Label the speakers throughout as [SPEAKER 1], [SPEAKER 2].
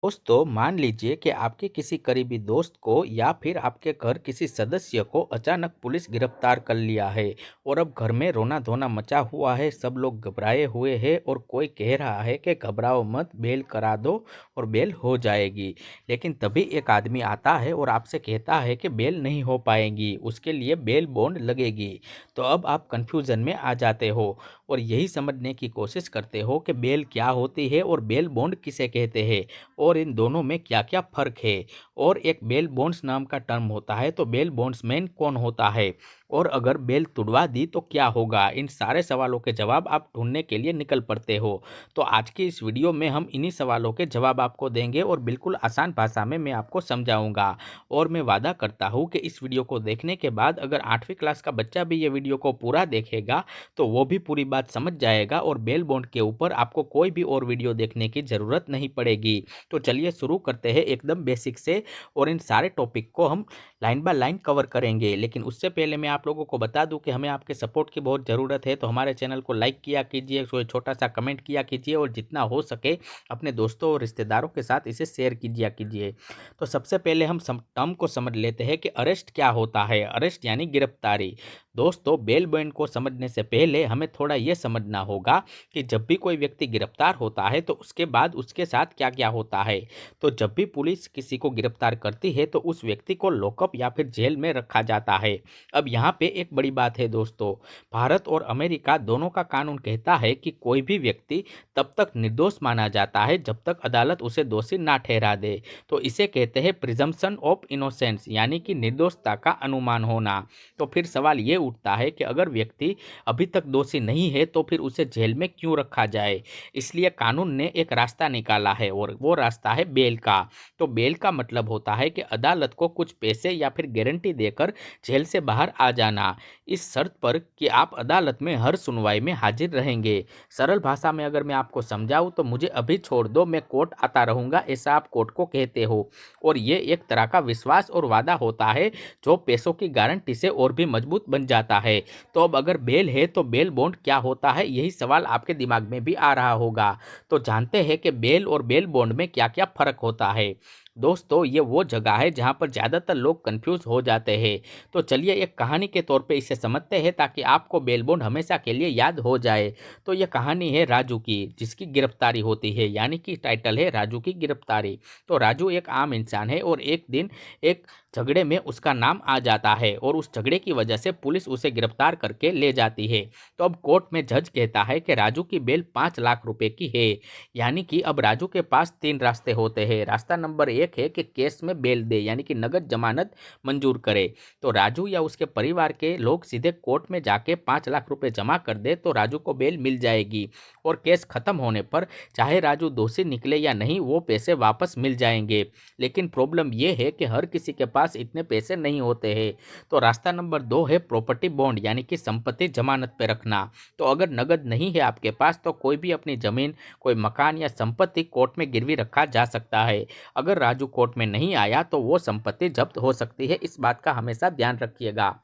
[SPEAKER 1] दोस्तों मान लीजिए कि आपके किसी करीबी दोस्त को या फिर आपके घर किसी सदस्य को अचानक पुलिस गिरफ्तार कर लिया है और अब घर में रोना धोना मचा हुआ है। सब लोग घबराए हुए हैं और कोई कह रहा है कि घबराओ मत, बेल करा दो और बेल हो जाएगी। लेकिन तभी एक आदमी आता है और आपसे कहता है कि बेल नहीं हो पाएगी, उसके लिए बेल बॉन्ड लगेगी। तो अब आप कंफ्यूजन में आ जाते हो और यही समझने की कोशिश करते हो कि बेल क्या होती है और बेल बॉन्ड किसे कहते हैं और इन दोनों में क्या-क्या फ़र्क है। और एक बेल बॉन्ड्स नाम का टर्म होता है, तो बेल बॉन्ड्समैन कौन होता है और अगर बेल तुड़वा दी तो क्या होगा? इन सारे सवालों के जवाब आप ढूँढने के लिए निकल पड़ते हो। तो आज की इस वीडियो में हम इन्हीं सवालों के जवाब आपको देंगे और बिल्कुल आसान भाषा में मैं आपको समझाऊँगा। और मैं वादा करता हूँ कि इस वीडियो को देखने के बाद अगर 8वीं क्लास का बच्चा भी ये वीडियो को पूरा देखेगा, तो वो भी पूरी बात समझ जाएगा और बेल बॉन्ड के ऊपर आपको कोई भी और वीडियो देखने की ज़रूरत नहीं पड़ेगी। तो चलिए शुरू करते हैं एकदम बेसिक से और इन सारे टॉपिक को हम लाइन बाय लाइन कवर करेंगे। लेकिन उससे पहले मैं आप लोगों को बता दूं कि हमें आपके सपोर्ट की बहुत ज़रूरत है, तो हमारे चैनल को लाइक किया कीजिए, कोई छोटा सा कमेंट किया कीजिए और जितना हो सके अपने दोस्तों और रिश्तेदारों के साथ इसे शेयर कीजिए। तो सबसे पहले हम टर्म को समझ लेते हैं कि अरेस्ट क्या होता है। अरेस्ट यानी गिरफ्तारी। दोस्तों बेल बॉन्ड को समझने से पहले हमें थोड़ा ये समझना होगा कि जब भी कोई व्यक्ति गिरफ्तार होता है तो उसके बाद उसके साथ क्या क्या होता है। तो जब भी पुलिस किसी को गिरफ्तार करती है तो उस व्यक्ति को लॉकअप या फिर जेल में रखा जाता है। अब यहाँ पे एक बड़ी बात है दोस्तों, भारत और अमेरिका दोनों का कानून कहता है कि कोई भी व्यक्ति तब तक निर्दोष माना जाता है जब तक अदालत उसे दोषी ना ठहरा दे। तो इसे कहते हैं प्रिजम्पशन ऑफ इनोसेंस, यानी कि निर्दोषता का अनुमान होना। तो फिर सवाल ये उठता है कि अगर व्यक्ति अभी तक दोषी नहीं है तो फिर उसे जेल में क्यों रखा जाए। इसलिए कानून ने एक रास्ता निकाला है और वो रास्ता है बेल का। तो बेल का मतलब होता है कि अदालत को कुछ पैसे या फिर गारंटी देकर जेल से बाहर आ जाना, इस शर्त पर कि आप अदालत में हर सुनवाई में हाजिर रहेंगे। सरल भाषा में अगर मैं आपको समझाऊं तो मुझे अभी छोड़ दो, मैं कोर्ट आता रहूंगा, ऐसा आप कोर्ट को कहते हो। और ये एक तरह का विश्वास और वादा होता है जो पैसों की गारंटी से और भी मजबूत बन जाता है। तो अब अगर बेल है तो बेल बॉन्ड क्या होता है, यही सवाल आपके दिमाग में भी आ रहा होगा। तो जानते हैं कि बेल और बेल बॉन्ड में क्या क्या फर्क होता है। दोस्तों ये वो जगह है जहां पर ज़्यादातर लोग कंफ्यूज हो जाते हैं। तो चलिए एक कहानी के तौर पे इसे समझते हैं ताकि आपको बेल बॉन्ड हमेशा के लिए याद हो जाए। तो ये कहानी है राजू की, जिसकी गिरफ्तारी होती है, यानी कि टाइटल है राजू की गिरफ्तारी। तो राजू एक आम इंसान है और एक दिन एक झगड़े में उसका नाम आ जाता है और उस झगड़े की वजह से पुलिस उसे गिरफ्तार करके ले जाती है। तो अब कोर्ट में जज कहता है कि राजू की बेल 5 लाख रुपए की है। यानी कि अब राजू के पास 3 रास्ते होते हैं। रास्ता नंबर 1 है कि केस में बेल दे, यानी कि नगद जमानत मंजूर करे। तो राजू या उसके परिवार के लोग सीधे कोर्ट में जाके 5 लाख रुपए जमा कर दे तो राजू को बेल मिल जाएगी और केस खत्म होने पर चाहे राजू दोषी निकले या नहीं, वो पैसे वापस मिल जाएंगे। लेकिन प्रॉब्लम ये है कि हर किसी के पास इतने पैसे नहीं होते हैं। तो रास्ता नंबर 2 है प्रॉपर्टी बॉन्ड, यानी कि संपत्ति जमानत पे रखना। तो अगर नगद नहीं है आपके पास तो कोई भी अपनी जमीन, कोई मकान या संपत्ति कोर्ट में गिरवी रखा जा सकता है। अगर राजू कोर्ट में नहीं आया तो वो संपत्ति जब्त हो सकती है, इस बात का हमेशा ध्यान रखिएगा।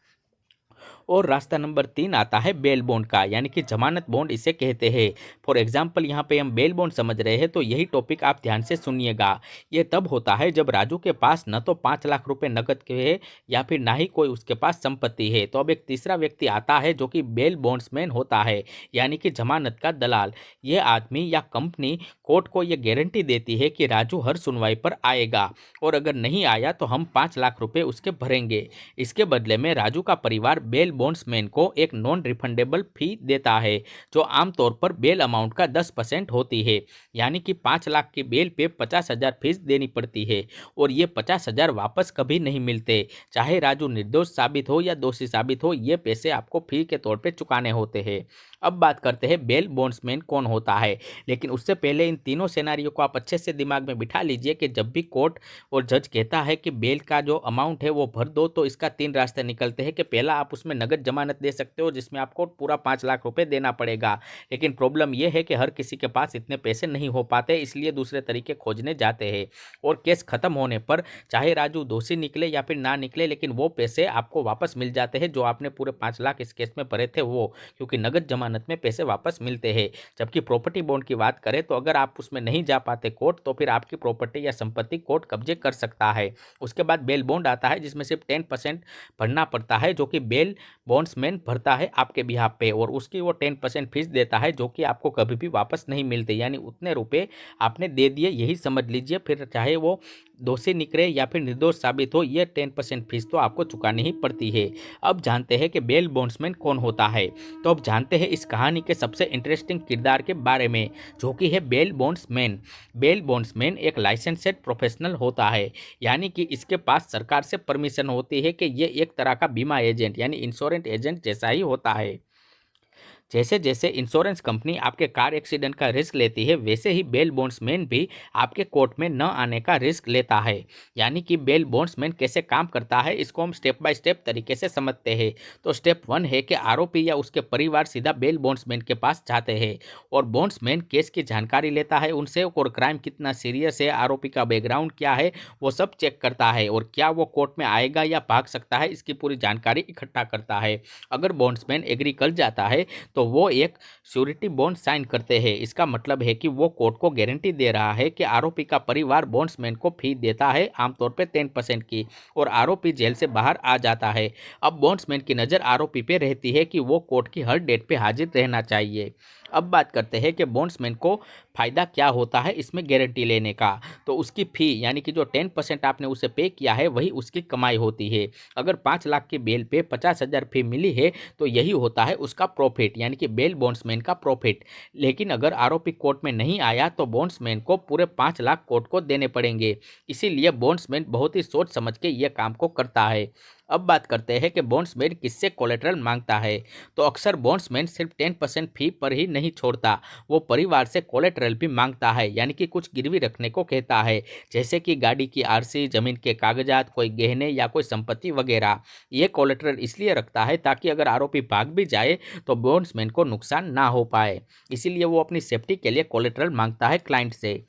[SPEAKER 1] और रास्ता नंबर 3 आता है बेल बॉन्ड का, यानी कि जमानत बॉन्ड इसे कहते हैं। फॉर एग्जाम्पल यहाँ पे हम बेल बॉन्ड समझ रहे हैं तो यही टॉपिक आप ध्यान से सुनिएगा। ये तब होता है जब राजू के पास न तो 5 लाख रुपए नकद के है या फिर ना ही कोई उसके पास संपत्ति है। तो अब एक तीसरा व्यक्ति आता है जो कि बेल बॉन्ड्समैन होता है, यानी कि जमानत का दलाल। ये आदमी या कंपनी कोर्ट को ये गारंटी देती है कि राजू हर सुनवाई पर आएगा और अगर नहीं आया तो हम 5 लाख रुपए उसके भरेंगे। इसके बदले में राजू का परिवार बेल बॉन्ड्समैन को एक नॉन रिफंडेबल फी देता है, जो आमतौर पर बेल अमाउंट का 10% होती है। यानी कि 5 लाख की बेल पे 50,000 फीस देनी पड़ती है और ये 50,000 वापस कभी नहीं मिलते। चाहे राजू निर्दोष साबित हो या दोषी साबित हो, ये पैसे आपको फी के तौर पे चुकाने होते हैं। अब बात करते हैं बेल बॉन्ड्समैन कौन होता है। लेकिन उससे पहले इन तीनों सिनेरियो को आप अच्छे से दिमाग में बिठा लीजिए कि जब भी कोर्ट और जज कहता है कि बेल का जो अमाउंट है वो भर दो, तो इसका 3 रास्ते निकलते हैं कि पहला आप उसमें नगद जमानत दे सकते हो जिसमें आपको पूरा 5 लाख रुपए देना पड़ेगा। लेकिन प्रॉब्लम यह है कि हर किसी के पास इतने पैसे नहीं हो पाते, इसलिए दूसरे तरीके खोजने जाते हैं और केस खत्म होने पर चाहे राजू दोषी निकले या फिर ना निकले, लेकिन वो पैसे आपको वापस मिल जाते हैं जो आपने पूरे 5 लाख इस केस में भरे थे वो, क्योंकि नगद जमानत में पैसे वापस मिलते हैं। जबकि प्रॉपर्टी बॉन्ड की बात करें तो अगर आप उसमें नहीं जा पाते कोर्ट तो फिर आपकी प्रॉपर्टी या संपत्ति कोर्ट कब्जे कर सकता है। उसके बाद बेल बॉन्ड आता है जिसमें सिर्फ 10% भरना पड़ता है, जो कि बेल बॉन्ड्समैन भरता है आपके बिहाफ पे, और उसकी वो 10% फीस देता है जो कि आपको कभी भी वापस नहीं मिलते। यानी उतने रुपए आपने दे दिए, यही समझ लीजिए, फिर चाहे वो दोषी निकले या फिर निर्दोष साबित हो, ये 10% फीस तो आपको चुकानी ही पड़ती है। अब जानते हैं कि बेल बॉन्ड्समैन कौन होता है। तो अब जानते हैं इस कहानी के सबसे इंटरेस्टिंग किरदार के बारे में, जो कि है बेल बॉन्ड्समैन। बेल बॉन्ड्समैन एक लाइसेंसेड प्रोफेशनल होता है, यानी कि इसके पास सरकार से परमिशन होती है कि ये एक तरह का बीमा एजेंट यानी इंश्योरेंस एजेंट जैसा ही होता है। जैसे जैसे इंश्योरेंस कंपनी आपके कार एक्सीडेंट का रिस्क लेती है, वैसे ही बेल बॉन्ड्समैन भी आपके कोर्ट में न आने का रिस्क लेता है। यानी कि बेल बॉन्ड्समैन कैसे काम करता है इसको हम स्टेप बाय स्टेप तरीके से समझते हैं। तो स्टेप 1 है कि आरोपी या उसके परिवार सीधा बेल बॉन्ड्समैन के पास जाते हैं और बॉन्ड्समैन केस की जानकारी लेता है उनसे, और क्राइम कितना सीरियस है, आरोपी का बैकग्राउंड क्या है, वो सब चेक करता है, और क्या वो कोर्ट में आएगा या भाग सकता है इसकी पूरी जानकारी इकट्ठा करता है। अगर बॉन्ड्समैन एग्री कर जाता है तो वो एक श्योरिटी बॉन्ड साइन करते हैं। इसका मतलब है कि वो कोर्ट को गारंटी दे रहा है कि आरोपी का परिवार बॉन्ड्समैन को फी देता है, आमतौर पे 10% की, और आरोपी जेल से बाहर आ जाता है। अब बॉन्ड्समैन की नज़र आरोपी पे रहती है कि वो कोर्ट की हर डेट पे हाजिर रहना चाहिए। अब बात करते हैं कि बॉन्ड्समैन को फ़ायदा क्या होता है इसमें गारंटी लेने का। तो उसकी फ़ी यानी कि जो 10% आपने उसे पे किया है वही उसकी कमाई होती है। अगर 5 लाख की बेल पे 50,000 फ़ी मिली है तो यही होता है उसका प्रॉफिट, यानी कि बेल बॉन्ड्समैन का प्रॉफिट। लेकिन अगर आरोपी कोर्ट में नहीं आया तो बॉन्ड्समैन को पूरे 5 लाख कोर्ट को देने पड़ेंगे। इसीलिए बॉन्ड्समैन बहुत ही सोच समझ के यह काम को करता है। अब बात करते हैं कि बॉन्ड्समैन किससे कोलेटरल मांगता है। तो अक्सर बॉन्ड्समैन सिर्फ 10% फी पर ही नहीं छोड़ता, वो परिवार से कोलेटरल भी मांगता है, यानी कि कुछ गिरवी रखने को कहता है, जैसे कि गाड़ी की आरसी, जमीन के कागजात, कोई गहने या कोई संपत्ति वगैरह। ये कोलेटरल इसलिए रखता है ताकि अगर आरोपी भाग भी जाए तो बॉन्ड्समैन को नुकसान ना हो पाए, इसीलिए वो अपनी सेफ्टी के लिए कोलेटरल मांगता है क्लाइंट से।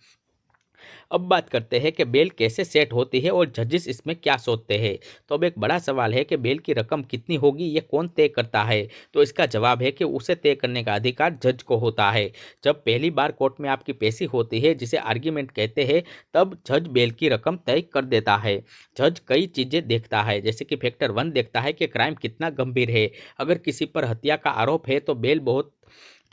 [SPEAKER 1] अब बात करते हैं कि बेल कैसे सेट होती है और जजेस इसमें क्या सोचते हैं। तो अब एक बड़ा सवाल है कि बेल की रकम कितनी होगी, ये कौन तय करता है। तो इसका जवाब है कि उसे तय करने का अधिकार जज को होता है। जब पहली बार कोर्ट में आपकी पेशी होती है, जिसे आर्ग्यूमेंट कहते हैं, तब जज बेल की रकम तय कर देता है। जज कई चीज़ें देखता है, जैसे कि फैक्टर 1 देखता है कि क्राइम कितना गंभीर है। अगर किसी पर हत्या का आरोप है तो बेल बहुत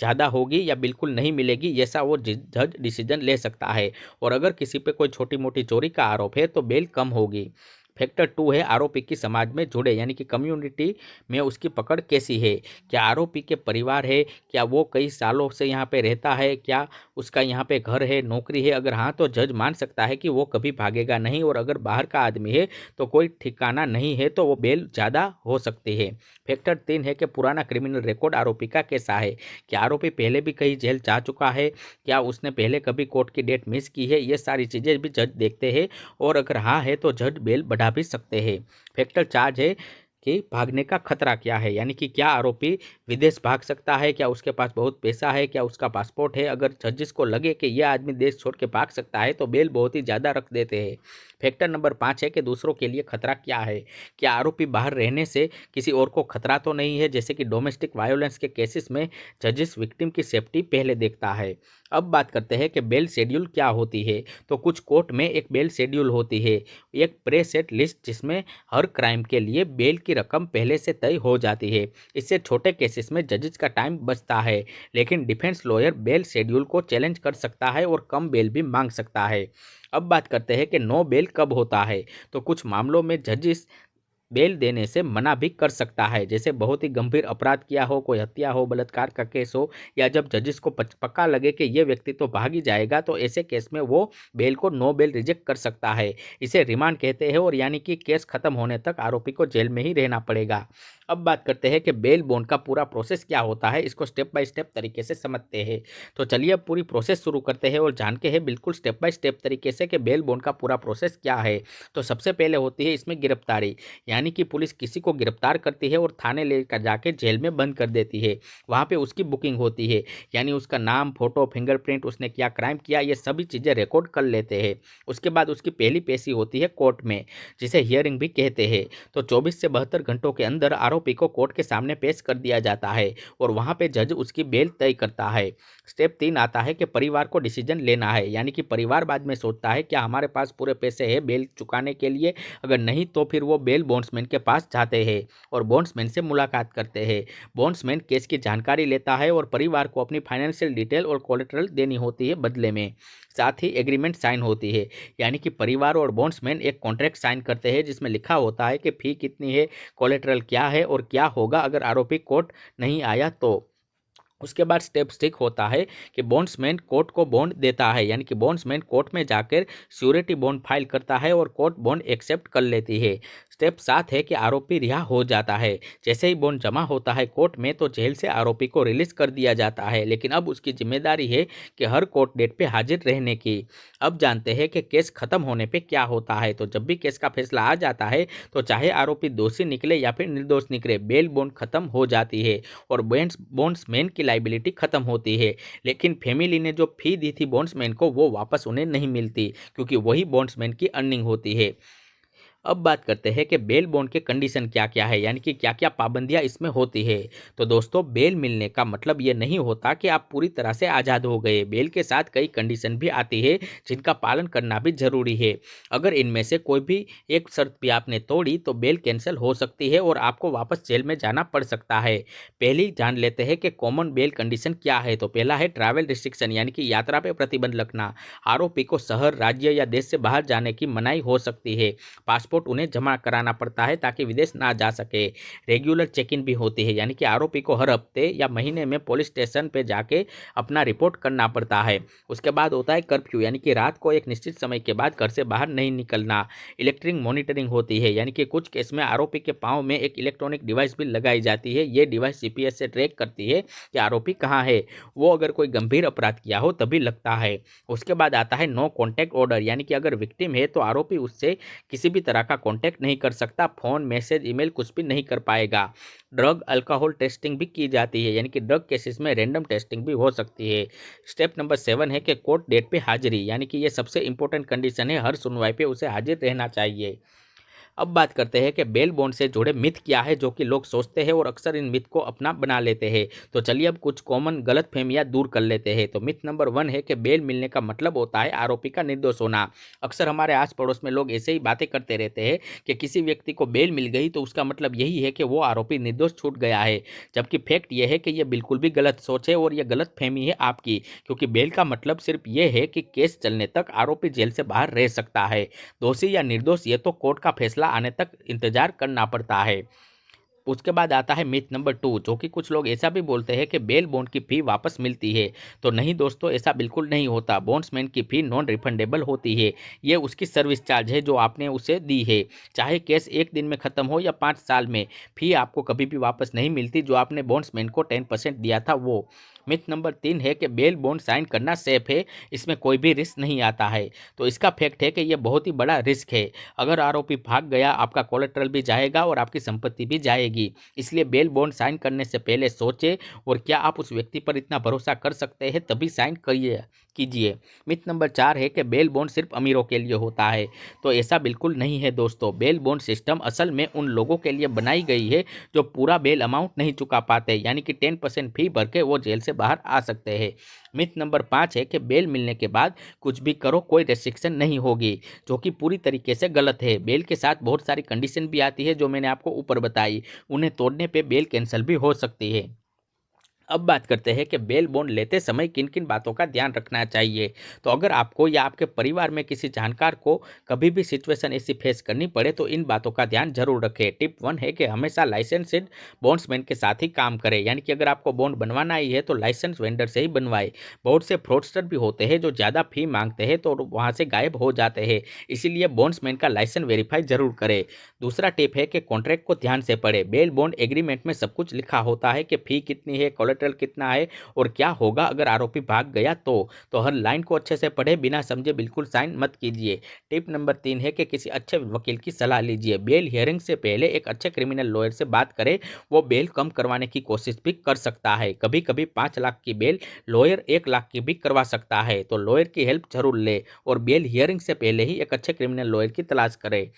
[SPEAKER 1] ज़्यादा होगी या बिल्कुल नहीं मिलेगी, ऐसा वो जज डिसीजन ले सकता है। और अगर किसी पे कोई छोटी मोटी चोरी का आरोप है तो बेल कम होगी। फैक्टर 2 है आरोपी की समाज में जुड़े, यानी कि कम्युनिटी में उसकी पकड़ कैसी है। क्या आरोपी के परिवार है, क्या वो कई सालों से यहाँ पे रहता है, क्या उसका यहाँ पे घर है, नौकरी है। अगर हाँ तो जज मान सकता है कि वो कभी भागेगा नहीं, और अगर बाहर का आदमी है तो कोई ठिकाना नहीं है तो वो बेल ज़्यादा हो सकती है। फैक्टर 3 है कि पुराना क्रिमिनल रिकॉर्ड आरोपी का कैसा है। क्या आरोपी पहले भी कहीं जेल जा चुका है, क्या उसने पहले कभी कोर्ट की डेट मिस की है, ये सारी चीज़ें भी जज देखते हैं, और अगर हाँ है तो जज बेल बढ़ा भी सकते हैं। फैक्टर 4 है कि भागने का खतरा क्या है, यानी कि क्या आरोपी विदेश भाग सकता है, क्या उसके पास बहुत पैसा है, क्या उसका पासपोर्ट है। अगर जजेस को लगे कि यह आदमी देश छोड़ के भाग सकता है तो बेल बहुत ही ज़्यादा रख देते हैं। फैक्टर नंबर 5 है कि दूसरों के लिए खतरा क्या है। क्या आरोपी बाहर रहने से किसी और को खतरा तो नहीं है, जैसे कि डोमेस्टिक वायलेंस के केसेस में जजेस विक्टिम की सेफ्टी पहले देखता है। अब बात करते हैं कि बेल शेड्यूल क्या होती है। तो कुछ कोर्ट में एक बेल शेड्यूल होती है, एक प्रे सेट लिस्ट, जिसमें हर क्राइम के लिए बेल की रकम पहले से तय हो जाती है। इससे छोटे केसेस में जजेस का टाइम बचता है, लेकिन डिफेंस लॉयर बेल शेड्यूल को चैलेंज कर सकता है और कम बेल भी मांग सकता है। अब बात करते हैं कि नो बेल कब होता है। तो कुछ मामलों में जजेस बेल देने से मना भी कर सकता है, जैसे बहुत ही गंभीर अपराध किया हो, कोई हत्या हो, बलात्कार का केस हो, या जब जजेस को पक्का लगे कि ये व्यक्ति तो भाग ही जाएगा, तो ऐसे केस में वो बेल को नो बेल रिजेक्ट कर सकता है। इसे रिमांड कहते हैं, और यानी कि केस खत्म होने तक आरोपी को जेल में ही रहना पड़ेगा। अब बात करते हैं कि बेल बॉन्ड का पूरा प्रोसेस क्या होता है, इसको स्टेप बाय स्टेप तरीके से समझते हैं। तो चलिए अब पूरी प्रोसेस शुरू करते हैं और जान के हैं बिल्कुल स्टेप बाय स्टेप तरीके से कि बेल बॉन्ड का पूरा प्रोसेस क्या है। तो सबसे पहले होती है इसमें गिरफ्तारी, यानी कि पुलिस किसी को गिरफ्तार करती है और थाने लेकर जाके जेल में बंद कर देती है। वहाँ पे उसकी बुकिंग होती है, यानी उसका नाम, फोटो, फिंगरप्रिंट, उसने क्या क्राइम किया, ये सभी चीज़ें रिकॉर्ड कर लेते हैं। उसके बाद उसकी पहली पेशी होती है कोर्ट में, जिसे हियरिंग भी कहते हैं। तो 24 से 72 घंटों के अंदर आरोपी को कोर्ट के सामने पेश कर दिया जाता है और वहाँ पे जज उसकी बेल तय करता है। स्टेप 3 आता है कि परिवार को डिसीजन लेना है, यानी कि परिवार बाद में सोचता है क्या हमारे पास पूरे पैसे हैं बेल चुकाने के लिए, अगर नहीं तो फिर वो बेल बॉन्ड्समैन के पास जाते हैं और बॉन्ड्समैन से मुलाकात करते हैं। बॉन्ड्समैन केस की जानकारी लेता है और परिवार को अपनी फाइनेंशियल डिटेल और कोलेटरल देनी होती है बदले में। साथ ही एग्रीमेंट साइन होती है, यानी कि परिवार और बॉन्ड्समैन एक कॉन्ट्रैक्ट साइन करते हैं जिसमें लिखा होता है कि फ़ी कितनी है, कोलेटरल क्या है और क्या होगा अगर आरोपी कोर्ट नहीं आया तो। उसके बाद स्टेप 6 होता है कि बॉन्ड्समैन कोर्ट को बॉन्ड देता है, यानी कि बॉन्ड्समैन कोर्ट में जाकर श्योरिटी बॉन्ड फाइल करता है और कोर्ट बॉन्ड एक्सेप्ट कर लेती है। स्टेप 7 है कि आरोपी रिहा हो जाता है। जैसे ही बॉन्ड जमा होता है कोर्ट में तो जेल से आरोपी को रिलीज कर दिया जाता है, लेकिन अब उसकी जिम्मेदारी है कि हर कोर्ट डेट पे हाजिर रहने की। अब जानते हैं कि केस खत्म होने पे क्या होता है। तो जब भी केस का फैसला आ जाता है तो चाहे आरोपी दोषी निकले या फिर निर्दोष निकले, बेल बॉन्ड खत्म हो जाती है और बॉन्ड्समैन की लाइबिलिटी खत्म होती है। लेकिन फैमिली ने जो फी दी थी बॉन्ड्समैन को वो वापस उन्हें नहीं मिलती, क्योंकि वही बॉन्ड्समैन की अर्निंग होती है। अब बात करते हैं कि बेल बॉन्ड के कंडीशन क्या क्या है, यानी कि क्या क्या पाबंदियां इसमें होती है। तो दोस्तों, बेल मिलने का मतलब ये नहीं होता कि आप पूरी तरह से आज़ाद हो गए। बेल के साथ कई कंडीशन भी आती है जिनका पालन करना भी जरूरी है। अगर इनमें से कोई भी एक शर्त भी आपने तोड़ी तो बेल कैंसिल हो सकती है और आपको वापस जेल में जाना पड़ सकता है। पहले जान लेते हैं कि कॉमन बेल कंडीशन क्या है। तो पहला है ट्रैवल रिस्ट्रिक्शन, यानी कि यात्रा पर प्रतिबंध लगना। आरोपी को शहर, राज्य या देश से बाहर जाने की मनाही हो सकती है। पासपोर्ट उन्हें जमा कराना पड़ता है ताकि विदेश ना जा सके। रेगुलर चेक इन भी होती है, यानी कि आरोपी को हर हफ्ते या महीने में पुलिस स्टेशन पे जाके अपना रिपोर्ट करना पड़ता है। उसके बाद होता है कर्फ्यू, यानी कि रात को एक निश्चित समय के बाद घर से बाहर नहीं निकलना। इलेक्ट्रिक मॉनिटरिंग होती है, यानी कि कुछ केस में आरोपी के पाँव में एक इलेक्ट्रॉनिक डिवाइस भी लगाई जाती है। ये डिवाइस जीपीएस से ट्रैक करती है कि आरोपी कहाँ है, वो अगर कोई गंभीर अपराध किया हो तभी लगता है। उसके बाद आता है नो कॉन्टैक्ट ऑर्डर, यानी कि अगर विक्टिम है तो आरोपी उससे किसी भी तरह का कांटेक्ट नहीं कर सकता, फोन, मैसेज, ईमेल कुछ भी नहीं कर पाएगा। ड्रग अल्कोहल टेस्टिंग भी की जाती है, यानी कि ड्रग केसेस में रैंडम टेस्टिंग भी हो सकती है। स्टेप नंबर 7 है कि कोर्ट डेट पे हाजिरी, यानी कि ये सबसे इंपॉर्टेंट कंडीशन है, हर सुनवाई पे उसे हाजिर रहना चाहिए। अब बात करते हैं कि बेल बॉन्ड से जुड़े मिथ क्या है जो कि लोग सोचते हैं और अक्सर इन मिथ को अपना बना लेते हैं। तो चलिए अब कुछ कॉमन गलत फहमियाँ दूर कर लेते हैं। तो मिथ नंबर 1 है कि बेल मिलने का मतलब होता है आरोपी का निर्दोष होना। अक्सर हमारे आस पड़ोस में लोग ऐसे ही बातें करते रहते हैं कि किसी व्यक्ति को बेल मिल गई तो उसका मतलब यही है कि वो आरोपी निर्दोष छूट गया है, जबकि फैक्ट ये है कि यह बिल्कुल भी गलत सोच है और यह गलत फहमी है आपकी, क्योंकि बेल का मतलब सिर्फ ये है कि केस चलने तक आरोपी जेल से बाहर रह सकता है। दोषी या निर्दोष ये तो कोर्ट का फैसला आने तक इंतजार करना पड़ता है। उसके बाद आता है मिथ नंबर 2, जो कि कुछ लोग ऐसा भी बोलते हैं कि बेल बॉन्ड की फ़ी वापस मिलती है। तो नहीं दोस्तों, ऐसा बिल्कुल नहीं होता। बॉन्ड्समैन की फ़ी नॉन रिफंडेबल होती है। ये उसकी सर्विस चार्ज है जो आपने उसे दी है। चाहे केस 1 दिन में ख़त्म हो या 5 साल में, फ़ी आपको कभी भी वापस नहीं मिलती जो आपने बॉन्ड्समैन को 10% दिया था वो। मिथ नंबर 3 है कि बेल बॉन्ड साइन करना सेफ है, इसमें कोई भी रिस्क नहीं आता है। तो इसका फैक्ट है कि यह बहुत ही बड़ा रिस्क है। अगर आरोपी भाग गया, आपका कोलेट्रल भी जाएगा और आपकी संपत्ति भी जाएगी। इसलिए बेल बॉन्ड साइन करने से पहले सोचें और क्या आप उस व्यक्ति पर इतना भरोसा कर सकते हैं तभी साइन कीजिए। मिथ नंबर 4 है कि बेल बॉन्ड सिर्फ अमीरों के लिए होता है। तो ऐसा बिल्कुल नहीं है दोस्तों। बेल बॉन्ड सिस्टम असल में उन लोगों के लिए बनाई गई है जो पूरा बेल अमाउंट नहीं चुका पाते, यानी कि 10% फी भर के वो जेल से बाहर आ सकते हैं। मिथ नंबर 5 है कि बेल मिलने के बाद कुछ भी करो, कोई रेस्ट्रिक्शन नहीं होगी, जो कि पूरी तरीके से गलत है। बेल के साथ बहुत सारी कंडीशन भी आती है जो मैंने आपको ऊपर बताई, उन्हें तोड़ने पे बेल कैंसिल भी हो सकती है। अब बात करते हैं कि बेल बॉन्ड लेते समय किन किन बातों का ध्यान रखना चाहिए। तो अगर आपको या आपके परिवार में किसी जानकार को कभी भी सिचुएशन ऐसी फेस करनी पड़े तो इन बातों का ध्यान जरूर रखें। टिप 1 है कि हमेशा लाइसेंस्ड बॉन्ड्समैन के साथ ही काम करें, यानी कि अगर आपको बॉन्ड बनवाना ही है तो लाइसेंस वेंडर से ही बनवाए। बहुत से फ्रॉडस्टर भी होते हैं जो ज़्यादा फी मांगते हैं तो वहाँ से गायब हो जाते हैं, इसीलिए बॉन्ड्समैन का लाइसेंस वेरीफाई जरूर करें। दूसरा टिप है कि कॉन्ट्रैक्ट को ध्यान से पढ़े। बेल बॉन्ड एग्रीमेंट में सब कुछ लिखा होता है कि फ़ी कितनी है, कोलेटरल कितना है और क्या होगा अगर आरोपी भाग गया तो हर लाइन को अच्छे से पढ़े, बिना समझे बिल्कुल साइन मत कीजिए। टिप नंबर 3 है कि किसी अच्छे वकील की सलाह लीजिए। बेल हियरिंग से पहले एक अच्छे क्रिमिनल लॉयर से बात करें, वो बेल कम करवाने की कोशिश भी कर सकता है। कभी कभी 5 लाख की बेल लॉयर 1 लाख की भी करवा सकता है, तो लॉयर की हेल्प जरूर ले और बेल हियरिंग से पहले ही एक अच्छे क्रिमिनल लॉयर की तलाश करें।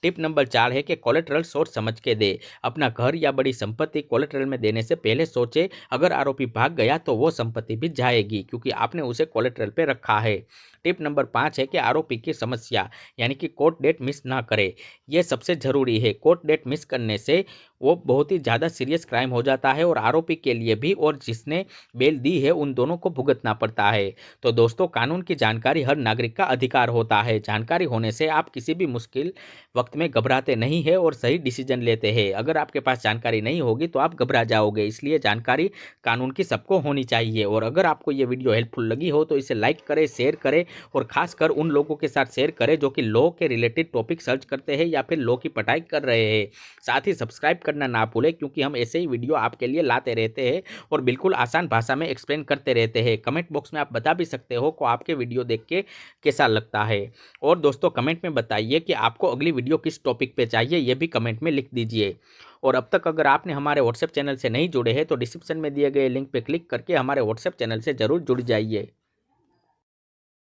[SPEAKER 1] टिप नंबर 4 है कि कोलेटरल सोच समझ के दे। अपना घर या बड़ी संपत्ति कोलेटरल में देने से पहले सोचे, अगर आरोपी भाग गया तो वो संपत्ति भी जाएगी, क्योंकि आपने उसे कोलेटरल पे रखा है। टिप नंबर 5 है कि आरोपी की समस्या यानी कि कोर्ट डेट मिस ना करे। ये सबसे ज़रूरी है। कोर्ट डेट मिस करने से वो बहुत ही ज़्यादा सीरियस क्राइम हो जाता है और आरोपी के लिए भी और जिसने बेल दी है उन दोनों को भुगतना पड़ता है। तो दोस्तों, कानून की जानकारी हर नागरिक का अधिकार होता है। जानकारी होने से आप किसी भी मुश्किल वक्त में घबराते नहीं है और सही डिसीजन लेते हैं। अगर आपके पास जानकारी नहीं होगी तो आप घबरा जाओगे, इसलिए जानकारी कानून की सबको होनी चाहिए। और अगर आपको ये वीडियो हेल्पफुल लगी हो तो इसे लाइक करें, शेयर करें और खासकर उन लोगों के साथ शेयर करें जो कि लॉ के रिलेटेड टॉपिक सर्च करते हैं या फिर लॉ की पढ़ाई कर रहे हैं। साथ ही सब्सक्राइब करना ना भूलें, क्योंकि हम ऐसे ही वीडियो आपके लिए लाते रहते हैं और बिल्कुल आसान भाषा में एक्सप्लेन करते रहते हैं। कमेंट बॉक्स में आप बता भी सकते हो कि आपके वीडियो देख के कैसा लगता है। और दोस्तों, कमेंट में बताइए कि आपको अगली वीडियो किस टॉपिक पे चाहिए, ये भी कमेंट में लिख दीजिए। और अब तक अगर आपने हमारे व्हाट्सएप चैनल से नहीं जुड़े हैं तो डिस्क्रिप्शन में दिए गए लिंक पे क्लिक करके हमारे व्हाट्सएप चैनल से जरूर जुड़ जाइए।